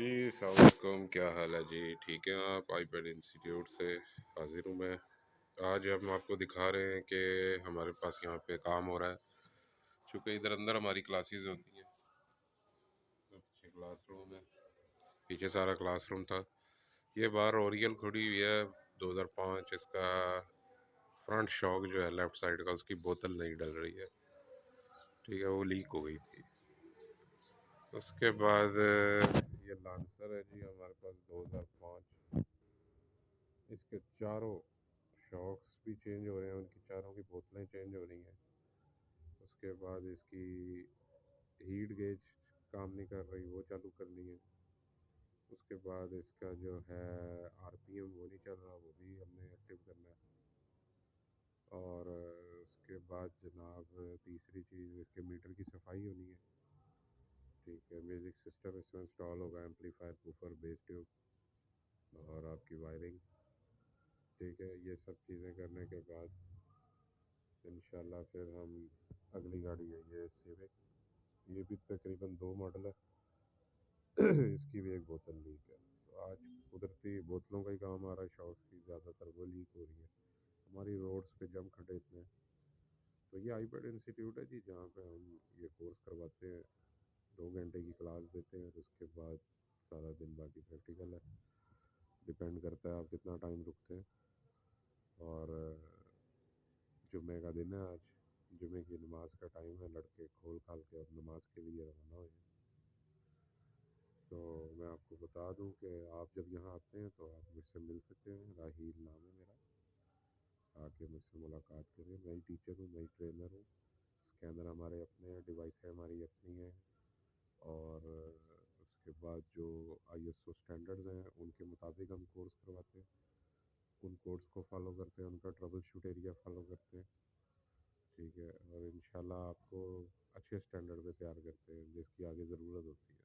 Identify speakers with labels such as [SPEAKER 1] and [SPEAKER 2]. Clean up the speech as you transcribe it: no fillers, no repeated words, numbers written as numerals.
[SPEAKER 1] جی السلام علیکم، کیا حال ہے جی؟ ٹھیک ہیں آپ؟ آئی پیڈ انسٹیٹیوٹ سے حاضر ہوں میں۔ آج ہم آپ کو دکھا رہے ہیں کہ ہمارے پاس یہاں پہ کام ہو رہا ہے، چونکہ ادھر اندر ہماری کلاسز ہوتی ہیں۔ پیچھے کلاس روم ہے، پیچھے سارا کلاس روم تھا۔ یہ باہر اوریل کھڑی ہوئی ہے 2005، اس کا فرنٹ شاک جو ہے لیفٹ سائڈ کا، اس کی بوتل نہیں ڈل رہی ہے، ٹھیک ہے، وہ لیک ہو گئی تھی۔ اس کے بعد یہ لانسر ہے جی ہمارے پاس 2005، اس کے چاروں شاکس بھی چینج ہو رہے ہیں، ان کی چاروں کی بوتلیں چینج ہو رہی ہیں۔ اس کے بعد اس کی ہیٹ گیج کام نہیں کر رہی، وہ چالو کرنی ہے۔ اس کے بعد اس کا جو ہے آر پی ایم وہ نہیں چل رہا، وہ بھی ہم نے ایکٹیو کرنا ہے۔ اور اس کے بعد جناب تیسری چیز، اس کے میٹر کی صفائی ہونی ہے، ٹھیک ہے۔ میوزک سسٹم اس میں انسٹال ہوگا، ایمپلیفائر، بوفر، بیس ٹیوب اور آپ کی وائرنگ، ٹھیک ہے۔ یہ سب چیزیں کرنے کے بعد انشاءاللہ پھر ہم اگلی گاڑی ہے یہ سیوک، یہ بھی تقریباً 2 ماڈل ہے، اس کی بھی ایک بوتل لیک ہے۔ تو آج قدرتی بوتلوں کا ہی کام آ رہا ہے، شاکس کی زیادہ تر وہ لیک ہو رہی ہے۔ ہماری روڈز پہ جم کھڈے اتنے ہیں۔ تو یہ آئی پیڈ انسٹیٹیوٹ ہے جی، جہاں پہ ہم یہ کورس کرواتے ہیں، 2 گھنٹے کی کلاس دیتے ہیں، اور اس کے بعد سارا دن باقی پریکٹیکل ہے۔ ڈپینڈ کرتا ہے آپ کتنا ٹائم رکتے ہیں۔ اور جمعے کا دن ہے آج، جمعے کی نماز کا ٹائم ہے، لڑکے کھول کھال کے اب نماز کے لیے روانہ ہوئے ہیں۔ تو میں آپ کو بتا دوں کہ آپ جب یہاں آتے ہیں تو آپ مجھ سے مل سکتے ہیں، راہیل نام ہے میرا، آ کے مجھ سے ملاقات کریں۔ میں ہی ٹیچر ہوں، میں ہی ٹرینر ہوں۔ اسکینر ہمارے اپنے ہیں، ڈیوائسیں ہماری اپنی ہیں، اور اس کے بعد جو آئی ایس او اسٹینڈرڈز ہیں ان کے مطابق ہم کورس کرواتے ہیں، ان کورس کو فالو کرتے ہیں، ان کا ٹربل شوٹ ایریا فالو کرتے ہیں، ٹھیک ہے۔ اور انشاءاللہ آپ کو اچھے اسٹینڈرڈ پہ تیار کرتے ہیں جس کی آگے ضرورت ہوتی ہے۔